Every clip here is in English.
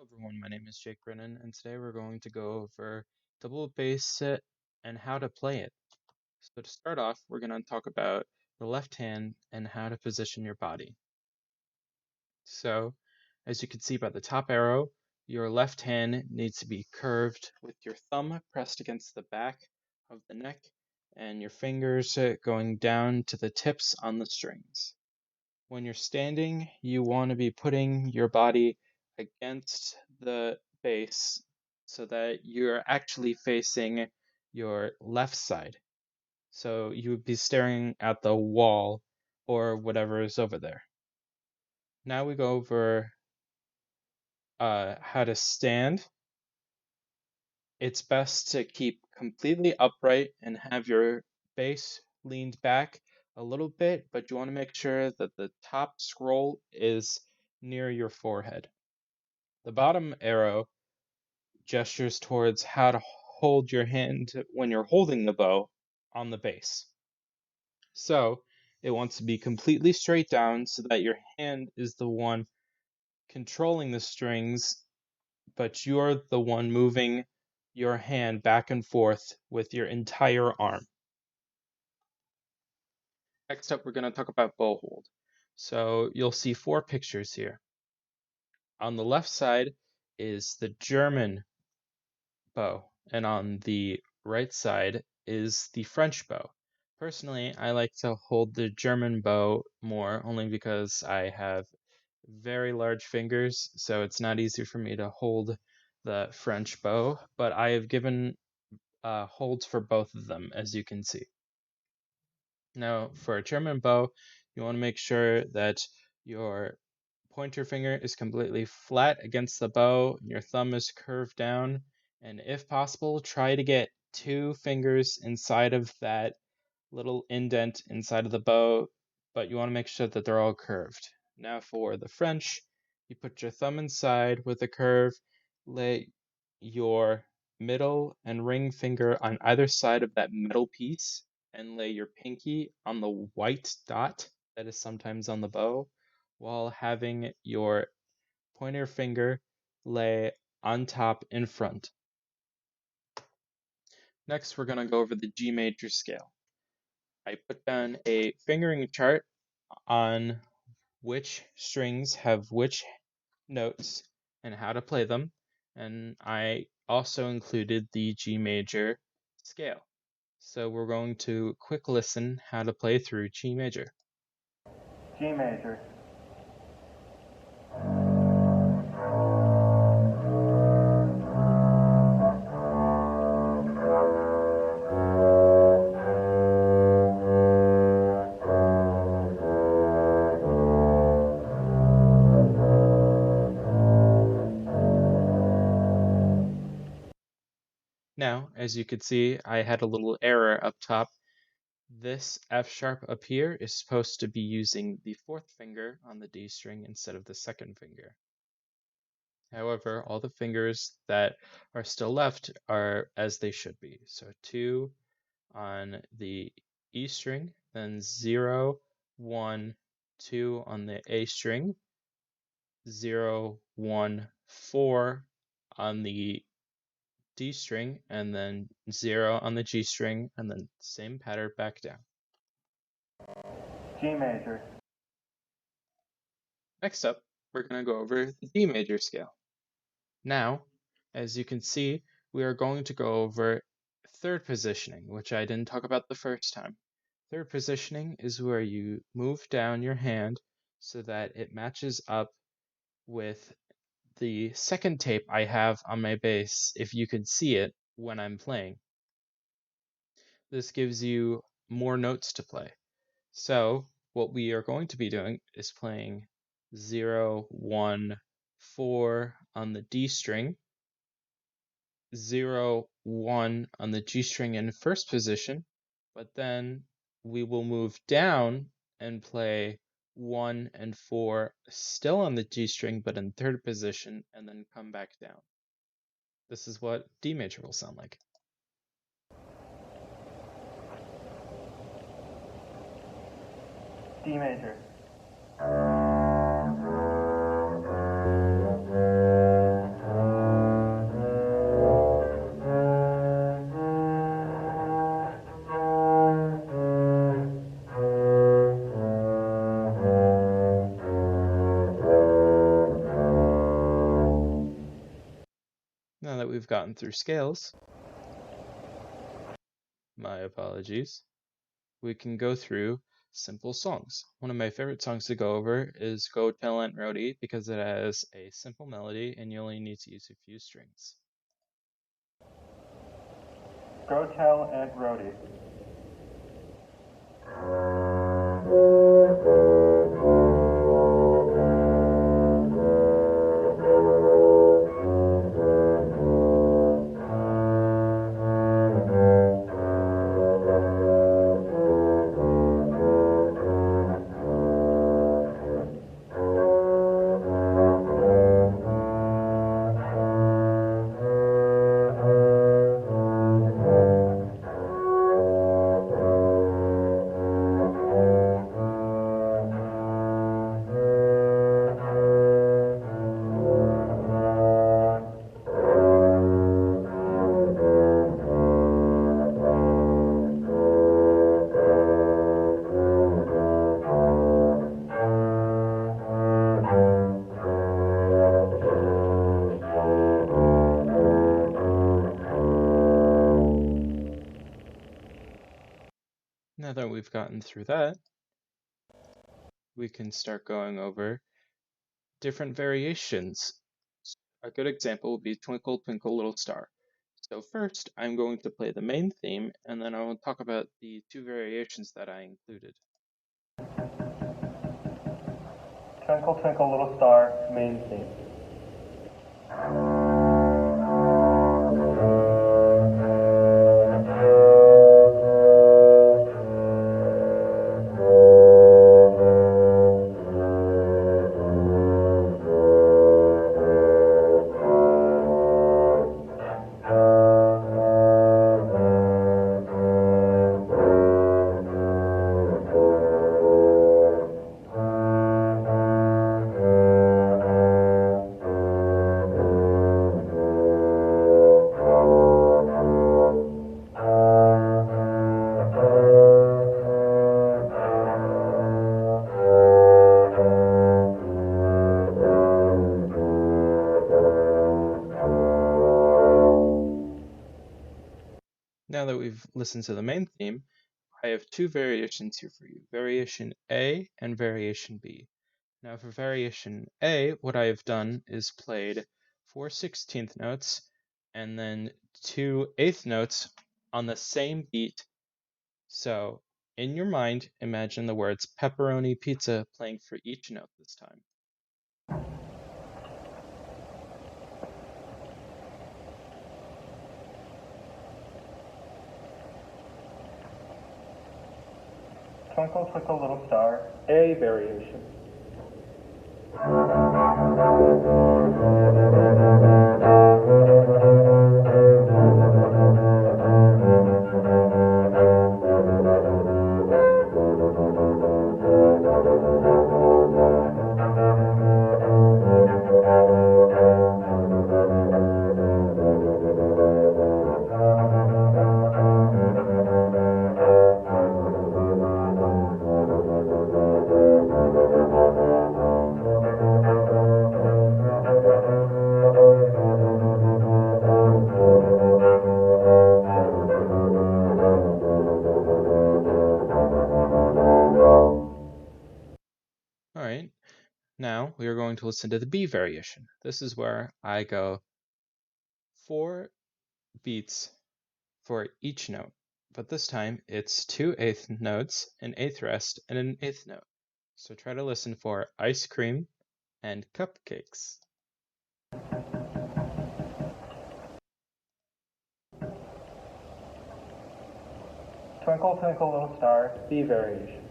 Everyone, my name is Jake Brennan, and today we're going to go over double bass sit and how to play it. So to start off, we're going to talk about the left hand and how to position your body. So, as you can see by the top arrow, your left hand needs to be curved with your thumb pressed against the back of the neck and your fingers going down to the tips on the strings. When you're standing, you want to be putting your body against the bass so that you're actually facing your left side. So you would be staring at the wall or whatever is over there. Now we go over how to stand. It's best to keep completely upright and have your base leaned back a little bit, but you want to make sure that the top scroll is near your forehead. The bottom arrow gestures towards how to hold your hand when you're holding the bow on the bass. So it wants to be completely straight down so that your hand is the one controlling the strings, but you're the one moving your hand back and forth with your entire arm. Next up, we're going to talk about bow hold. So you'll see 4 pictures here. On the left side is the German bow, and on the right side is the French bow. Personally, I like to hold the German bow more, only because I have very large fingers, so it's not easy for me to hold the French bow, but I have given holds for both of them, as you can see. Now, for a German bow, you want to make sure that your pointer finger is completely flat against the bow, and your thumb is curved down, and if possible, try to get 2 fingers inside of that little indent inside of the bow, but you want to make sure that they're all curved. Now for the French, you put your thumb inside with a curve, lay your middle and ring finger on either side of that metal piece, and lay your pinky on the white dot that is sometimes on the bow, while having your pointer finger lay on top in front. Next, we're going to go over the G major scale. I put down a fingering chart on which strings have which notes and how to play them, and I also included the G major scale. So we're going to quick listen how to play through G major. G major. Now, as you can see, I had a little error up top. This F sharp up here is supposed to be using the 4th finger on the D string instead of the 2nd finger. However, all the fingers that are still left are as they should be. So 2 on the E string, then 0, 1, 2 on the A string, 0, 1, 4 on the D string, and then 0 on the G string, and then same pattern back down. G major. Next up, we're going to go over the D major scale. Now, as you can see, we are going to go over third positioning, which I didn't talk about the first time. Third positioning is where you move down your hand so that it matches up with the second tape I have on my bass, if you can see it when I'm playing. This gives you more notes to play. So what we are going to be doing is playing 0, 1, 4 on the D string, 0, 1 on the G string in first position, but then we will move down and play 1 and 4 still on the G string but in third position, and then come back down. This is what D major will sound like. D major. that we've gotten through scales, my apologies, we can go through simple songs. One of my favorite songs to go over is Go Tell Aunt Rhody because it has a simple melody and you only need to use a few strings. Go tell Aunt Rhody. Now that we've gotten through that, we can start going over different variations. A good example would be Twinkle Twinkle Little Star. So first, I'm going to play the main theme, and then I will talk about the two variations that I included. Twinkle Twinkle Little Star, main theme. Now that we've listened to the main theme, I have two variations here for you, variation A and variation B. Now for variation A, what I have done is played 4 16th notes and then 2 8th notes on the same beat. So in your mind, imagine the words pepperoni pizza playing for each note this time. Twinkle Twinkle Little Star, A variation. Alright, now we are going to listen to the B variation. This is where I go 4 beats for each note, but this time it's 2 8th notes, an 8th rest, and an 8th note. So try to listen for ice cream and cupcakes. Twinkle Twinkle Little Star, B variation.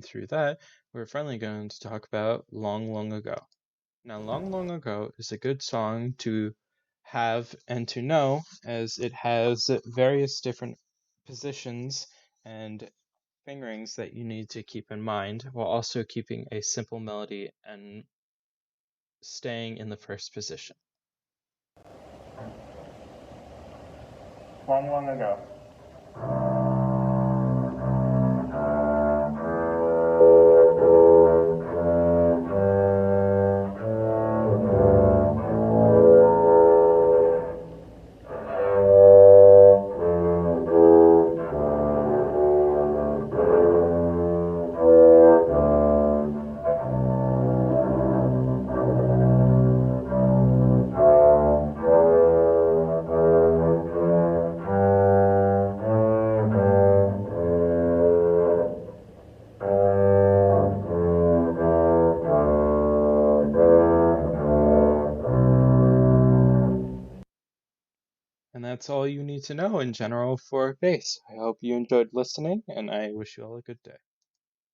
through that, we're finally going to talk about Long, Long Ago. Now, Long, Long Ago is a good song to have and to know, as it has various different positions and fingerings that you need to keep in mind, while also keeping a simple melody and staying in the first position. Long, long ago. And that's all you need to know in general for bass. I hope you enjoyed listening, and I wish you all a good day.